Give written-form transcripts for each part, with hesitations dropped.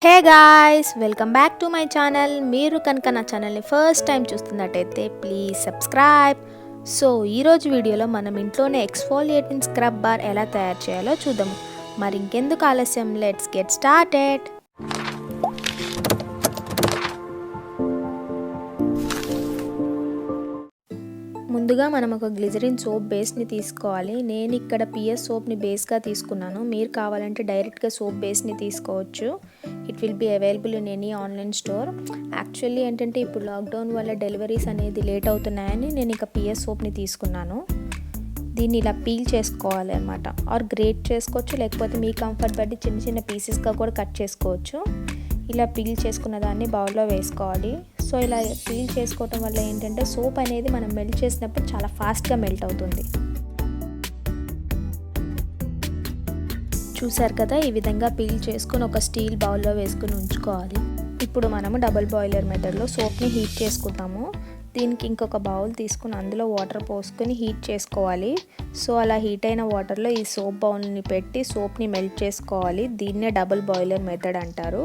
Hey guys, welcome back to my channel. మీరు కనుక నా ఛానల్ని ఫస్ట్ టైం చూస్తున్నట్టయితే ప్లీజ్ సబ్స్క్రైబ్. సో ఈరోజు వీడియోలో మనం ఇంట్లోనే ఎక్స్ఫోలియేటింగ్ స్క్రబ్ బార్ ఎలా తయారు చేయాలో చూద్దాము. మరి ఇంకెందుకు ఆలస్యం, లెట్స్ గెట్ స్టార్టెడ్. ముందుగా మనం ఒక గ్లిజరిన్ సోప్ బేస్ని తీసుకోవాలి. నేను ఇక్కడ పిఎస్ సోప్ని బేస్గా తీసుకున్నాను. మీరు కావాలంటే డైరెక్ట్గా సోప్ బేస్ని తీసుకోవచ్చు. It will be available in any online store. Actually ఏంటంటే ఇప్పుడు లాక్డౌన్ వల్ల డెలివరీస్ అనేది లేట్ అవుతున్నాయని నేను ఇక పిఎస్ సోప్ని తీసుకున్నాను. దీన్ని ఇలా పీల్ చేసుకోవాలి అన్నమాట. ఆర్ గ్రేట్ చేసుకోవచ్చు, లేకపోతే మీ కంఫర్ట్ బట్టి చిన్న చిన్న పీసెస్గా కూడా కట్ చేసుకోవచ్చు. ఇలా పీల్ చేసుకున్న దాన్ని బౌల్లో వేసుకోవాలి. సో ఇలా పీల్ చేసుకోవటం వల్ల ఏంటంటే సోప్ అనేది మనం మెల్ట్ చేసినప్పుడు చాలా ఫాస్ట్గా మెల్ట్ అవుతుంది. చూసారు కదా, ఈ విధంగా పీల్ చేసుకొని ఒక స్టీల్ బౌల్లో వేసుకుని ఉంచుకోవాలి. ఇప్పుడు మనము డబుల్ బాయిలర్ మెథడ్లో సోప్ని హీట్ చేసుకుంటాము. దీనికి ఇంకొక బౌల్ తీసుకుని అందులో వాటర్ పోసుకొని హీట్ చేసుకోవాలి. సో అలా హీట్ అయిన వాటర్లో ఈ సోప్ బౌల్ని పెట్టి సోప్ని మెల్ట్ చేసుకోవాలి. దీన్నే డబుల్ బాయిలర్ మెథడ్ అంటారు.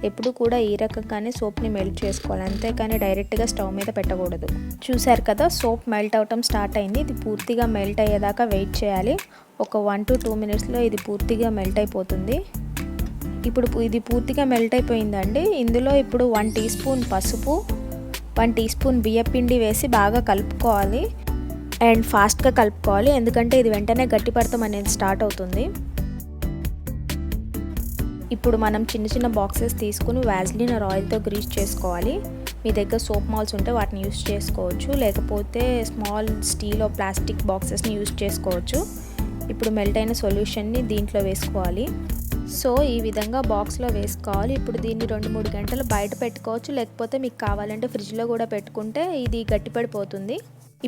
ఎప్పుడు కూడా ఈ రకంగానే సోప్ని మెల్ట్ చేసుకోవాలి, అంతేకాని డైరెక్ట్గా స్టవ్ మీద పెట్టకూడదు. చూసారు కదా, సోప్ మెల్ట్ అవటం స్టార్ట్ అయింది. ఇది పూర్తిగా మెల్ట్ అయ్యేదాకా వెయిట్ చేయాలి. ఒక 1 to 2 minutesలో ఇది పూర్తిగా మెల్ట్ అయిపోతుంది. ఇప్పుడు ఇది పూర్తిగా మెల్ట్ అయిపోయిందండి. ఇందులో ఇప్పుడు 1 teaspoon పసుపు, 1 teaspoon బియ్యపిండి వేసి బాగా కలుపుకోవాలి. అండ్ ఫాస్ట్గా కలుపుకోవాలి, ఎందుకంటే ఇది వెంటనే గట్టిపడతాం అనేది స్టార్ట్ అవుతుంది. ఇప్పుడు మనం చిన్న చిన్న బాక్సెస్ తీసుకుని వ్యాజ్లిన్ ఆర్ ఆయిల్తో గ్రీస్ చేసుకోవాలి. మీ దగ్గర సోప్ మాల్స్ ఉంటే వాటిని యూస్ చేసుకోవచ్చు, లేకపోతే స్మాల్ స్టీల్ ఆర్ ప్లాస్టిక్ బాక్సెస్ని యూస్ చేసుకోవచ్చు. ఇప్పుడు మెల్ట్ అయిన సొల్యూషన్ని దీంట్లో వేసుకోవాలి. సో ఈ విధంగా బాక్స్లో వేసుకోవాలి. ఇప్పుడు దీన్ని 2-3 గంటలు బయట పెట్టుకోవచ్చు, లేకపోతే మీకు కావాలంటే ఫ్రిడ్జ్లో కూడా పెట్టుకుంటే ఇది గట్టిపడిపోతుంది.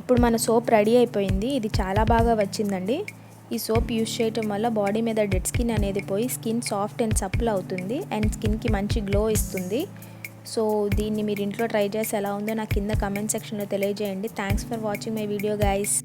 ఇప్పుడు మన సోప్ రెడీ అయిపోయింది. ఇది చాలా బాగా వచ్చిందండి. ఈ సోప్ యూస్ చేయటం వల్ల బాడీ మీద డెడ్ స్కిన్ అనేది పోయి స్కిన్ సాఫ్ట్ అండ్ సప్ల్ అవుతుంది అండ్ స్కిన్కి మంచి గ్లో ఇస్తుంది. సో దీన్ని మీరు ఇంట్లో ట్రై చేసి ఎలా ఉందో నాకు కింద కామెంట్ సెక్షన్లో తెలియజేయండి. Thanks for watching my video guys.